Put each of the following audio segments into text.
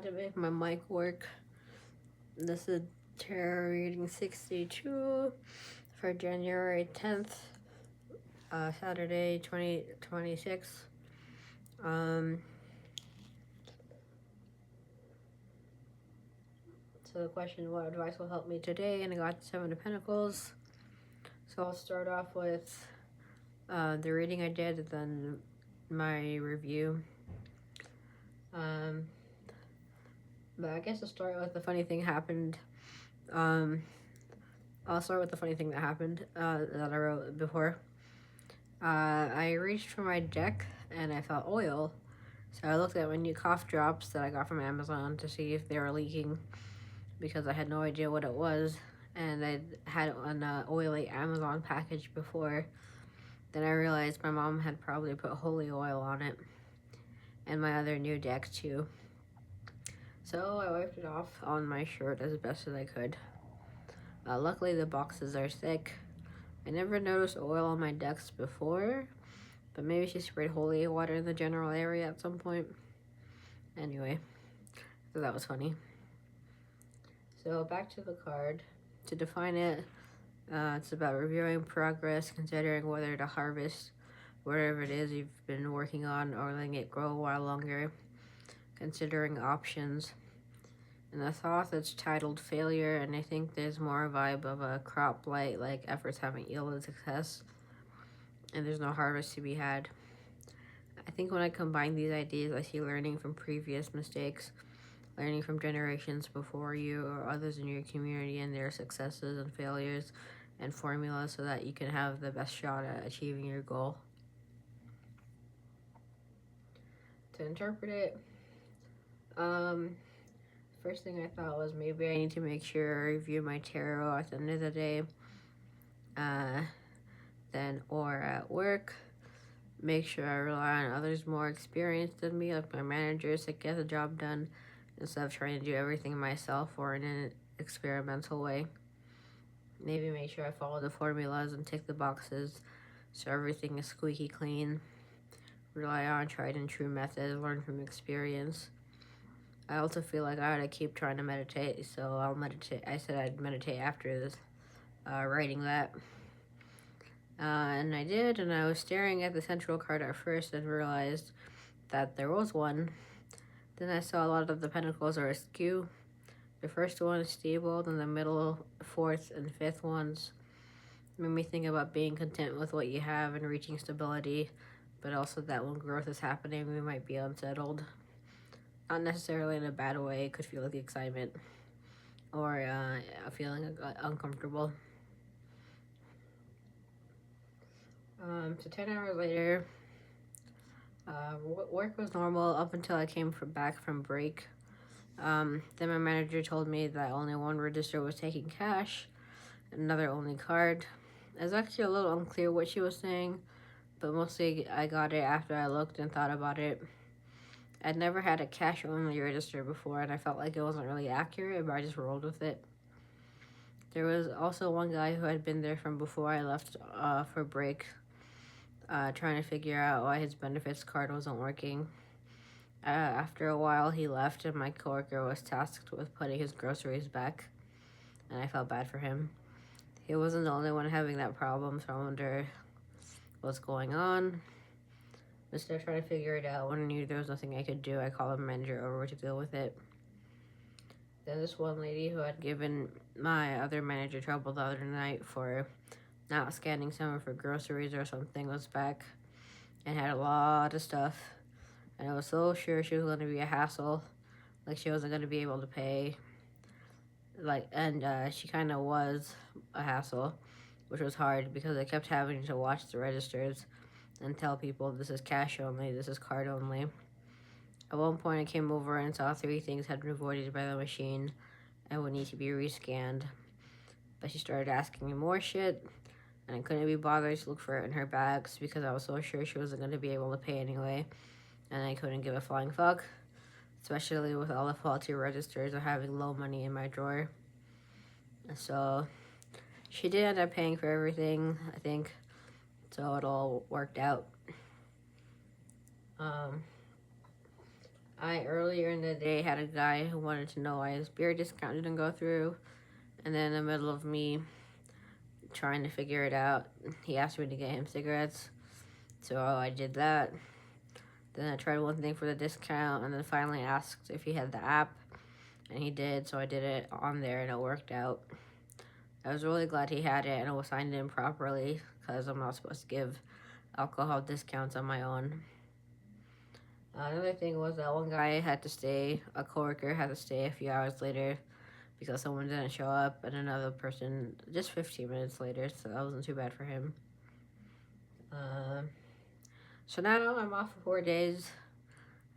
had to make my mic work. This is tarot reading 62 for January 10th, Saturday 2026. So the question, what advice will help me today? And I got the 7 of Pentacles. So I'll start off with the reading I did, and then my review. But I guess I'll start with the funny thing happened. I'll start with the funny thing that happened that I wrote before. I reached for my deck and I felt oil. So I looked at my new cough drops that I got from Amazon to see if they were leaking, because I had no idea what it was. And I had an oily Amazon package before. Then I realized my mom had probably put holy oil on it, and my other new deck too. So I wiped it off on my shirt as best as I could. Luckily the boxes are thick. I never noticed oil on my decks before, but maybe she sprayed holy water in the general area at some point. Anyway, so that was funny. So back to the card. To define it, it's about reviewing progress, considering whether to harvest whatever it is you've been working on or letting it grow a while longer, considering options. And the thought that's titled failure, and I think there's more a vibe of a crop blight, like efforts haven't yielded success and there's no harvest to be had. I think when I combine these ideas, I see learning from previous mistakes, learning from generations before you or others in your community and their successes and failures and formulas, so that you can have the best shot at achieving your goal. To interpret it, first thing I thought was maybe I need to make sure I review my tarot at the end of the day. Or at work, make sure I rely on others more experienced than me, like my managers, to get the job done, instead of trying to do everything myself or in an experimental way. Maybe make sure I follow the formulas and tick the boxes so everything is squeaky clean. Rely on tried and true methods, learn from experience. I also feel like I ought to keep trying to meditate, so I'll meditate. I said I'd meditate after this, writing that. And I did, and I was staring at the central card at first and realized that there was one. Then I saw a lot of the pentacles are askew. The first one is stable, then the middle, fourth, and fifth ones made me think about being content with what you have and reaching stability, but also that when growth is happening, we might be unsettled. Not necessarily in a bad way. It could feel like excitement or feeling uncomfortable. So 10 hours later, work was normal up until I came back from break. Then my manager told me that only one register was taking cash, another only card. It was actually a little unclear what she was saying, but mostly I got it after I looked and thought about it. I'd never had a cash-only register before, and I felt like it wasn't really accurate, but I just rolled with it. There was also one guy who had been there from before I left for break, trying to figure out why his benefits card wasn't working. After a while, he left, and my coworker was tasked with putting his groceries back, and I felt bad for him. He wasn't the only one having that problem, so I wonder what's going on. Instead of trying to figure it out, when I knew there was nothing I could do, I called the manager over to deal with it. Then this one lady who had given my other manager trouble the other night for not scanning some of her groceries or something was back and had a lot of stuff. And I was so sure she was going to be a hassle, like she wasn't going to be able to pay. She kind of was a hassle, which was hard because I kept having to watch the registers and tell people this is cash only, this is card only. At one point I came over and saw 3 things had been voided by the machine and would need to be rescanned. But she started asking me more shit, and I couldn't be bothered to look for it in her bags because I was so sure she wasn't going to be able to pay anyway, and I couldn't give a flying fuck, especially with all the faulty registers or having low money in my drawer. So she did end up paying for everything, I think, so it all worked out. I earlier in the day had a guy who wanted to know why his beer discount didn't go through, and then in the middle of me trying to figure it out, he asked me to get him cigarettes, so I did that. Then I tried one thing for the discount, and then finally asked if he had the app, and he did, so I did it on there, and it worked out. I was really glad he had it, and it was signed in properly, because I'm not supposed to give alcohol discounts on my own. Another thing was that one guy had to stay, a coworker had to stay a few hours later because someone didn't show up, and another person just 15 minutes later, so that wasn't too bad for him. So now I'm off for 4 days.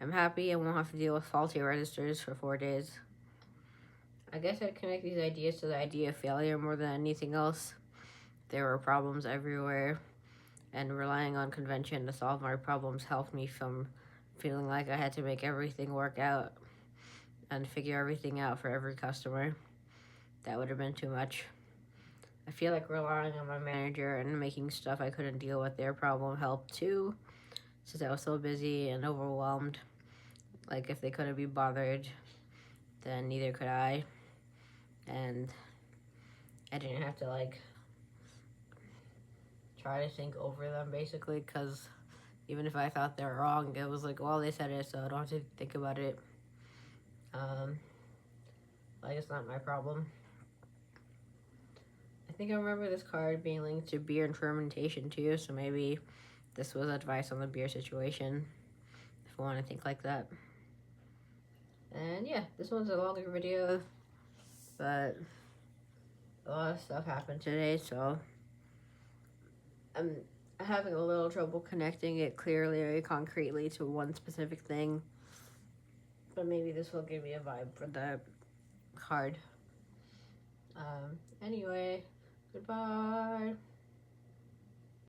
I'm happy I won't have to deal with faulty registers for 4 days. I guess I'd connect these ideas to the idea of failure more than anything else. There were problems everywhere, and relying on convention to solve my problems helped me from feeling like I had to make everything work out and figure everything out for every customer. That would have been too much. I feel like relying on my manager and making stuff I couldn't deal with their problem helped too, since I was so busy and overwhelmed. Like, if they couldn't be bothered, then neither could I. And I didn't have to, like, try to think over them, basically, because even if I thought they were wrong, it was like, well, they said it, so I don't have to think about it. Like, it's not my problem. I think I remember this card being linked to beer and fermentation too, so maybe this was advice on the beer situation, if I want to think like that. And yeah, this one's a longer video, but a lot of stuff happened today, so I'm having a little trouble connecting it clearly or concretely to one specific thing. But maybe this will give me a vibe for the card. Anyway, goodbye.